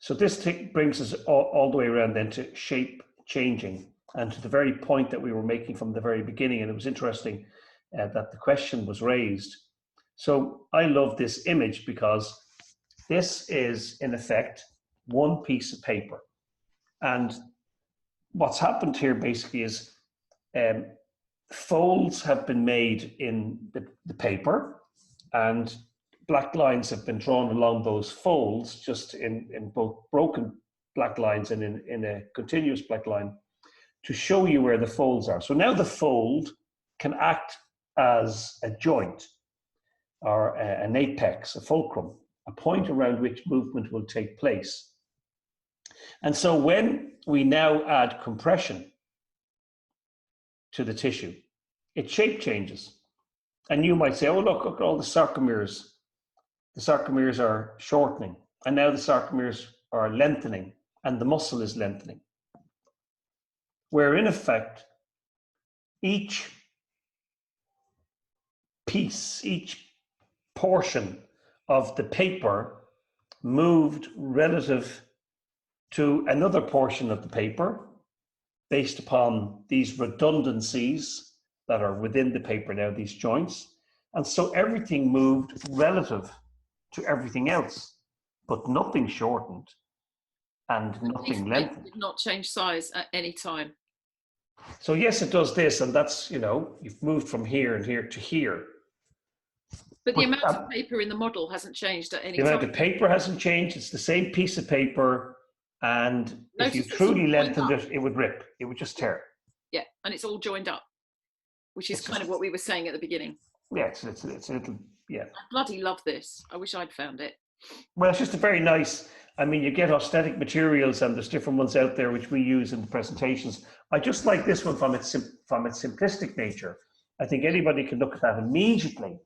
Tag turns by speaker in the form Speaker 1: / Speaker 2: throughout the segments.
Speaker 1: So this brings us all the way around then to shape changing, and to the very point that we were making from the very beginning. And it was interesting that the question was raised. So I love this image because this is, in effect, one piece of paper. And what's happened here basically is folds have been made in the paper, and black lines have been drawn along those folds, just in both broken black lines and in a continuous black line, to show you where the folds are. So now the fold can act as a joint, or an apex, a fulcrum, a point around which movement will take place. And so when we now add compression to the tissue, its shape changes. And you might say, oh, look at all the sarcomeres. The sarcomeres are shortening, and now the sarcomeres are lengthening, and the muscle is lengthening. Where in effect, each piece, each portion of the paper moved relative to another portion of the paper based upon these redundancies that are within the paper now, these joints. And so everything moved relative to everything else, but nothing shortened and nothing lengthened.
Speaker 2: Did not change size at any time.
Speaker 1: So yes, it does this, and that's, you know, you've moved from here and here to here.
Speaker 2: But the amount of paper in the model hasn't changed at any time.
Speaker 1: The amount of paper hasn't changed. It's the same piece of paper, and if you truly lengthened it, it would rip. It would just tear.
Speaker 2: Yeah, and it's all joined up, which is kind of what we were saying at the beginning.
Speaker 1: Yeah, it's a little, yeah.
Speaker 2: I bloody love this. I wish I'd found it.
Speaker 1: Well, it's just a very nice, I mean, you get aesthetic materials, and there's different ones out there which we use in the presentations. I just like this one from its simplistic nature. I think anybody can look at that immediately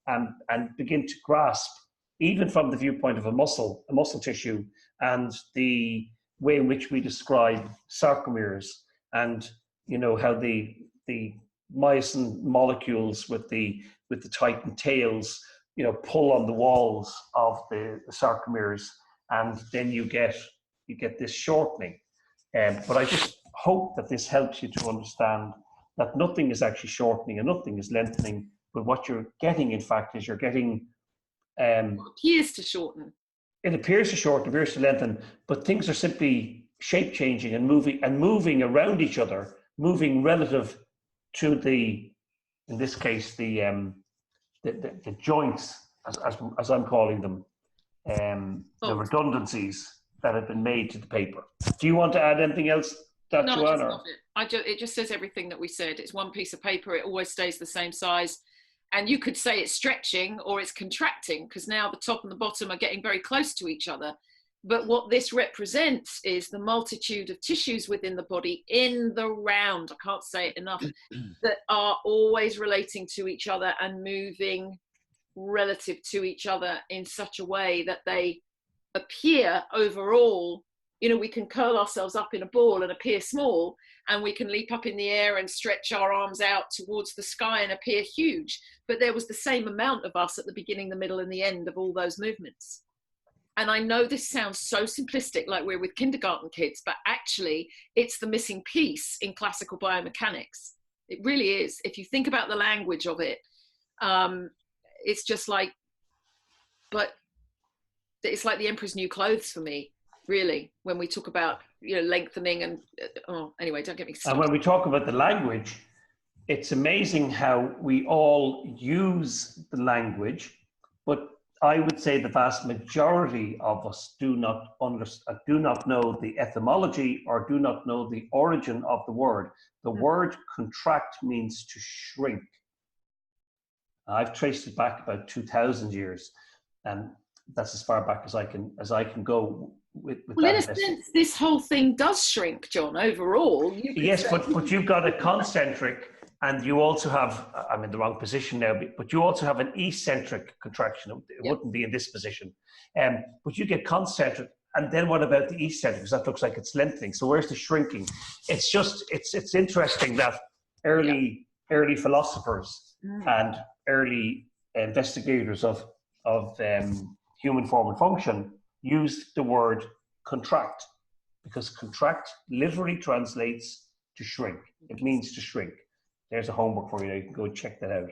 Speaker 1: and begin to grasp, even from the viewpoint of a muscle tissue, and the way in which we describe sarcomeres, and you know how the myosin molecules with the tightened tails, you know, pull on the walls of the sarcomeres, and then you get this shortening. But I just hope that this helps you to understand that nothing is actually shortening and nothing is lengthening, but what you're getting, in fact, is you're getting...
Speaker 2: it appears to shorten.
Speaker 1: It appears to shorten, appears to lengthen, but things are simply shape changing and moving around each other, moving relative to the, in this case, the joints, as I'm calling them, the redundancies that have been made to the paper. Do you want to add anything else, Joanne?
Speaker 2: No, I just love it. It just says everything that we said. It's one piece of paper. It always stays the same size. And you could say it's stretching or it's contracting, because now the top and the bottom are getting very close to each other. But what this represents is the multitude of tissues within the body in the round, I can't say it enough, that are always relating to each other and moving relative to each other in such a way that they appear overall, you know, we can curl ourselves up in a ball and appear small, and we can leap up in the air and stretch our arms out towards the sky and appear huge. But there was the same amount of us at the beginning, the middle, and the end of all those movements. And I know this sounds so simplistic, like we're with kindergarten kids, but actually it's the missing piece in classical biomechanics. It really is. If you think about the language of it, it's just like, but it's like the emperor's new clothes for me, really, when we talk about, you know, lengthening and, anyway, don't get me started.
Speaker 1: And when we talk about the language, it's amazing how we all use the language, but I would say the vast majority of us do not know the etymology or do not know the origin of the word. The word contract means to shrink. I've traced it back about 2,000 years, and that's as far back as I can go with
Speaker 2: well, in a sense, this whole thing does shrink, John, overall.
Speaker 1: Yes, but you've got a concentric, and you also have, I'm in the wrong position now, but you also have an eccentric contraction. It wouldn't be in this position. But you get concentric, and then what about the eccentric? Because that looks like it's lengthening. So where's the shrinking? It's just, it's interesting that early philosophers and early investigators of human form and function used the word contract, because contract literally translates to shrink. It means to shrink. There's a homework for you. You can go check that out.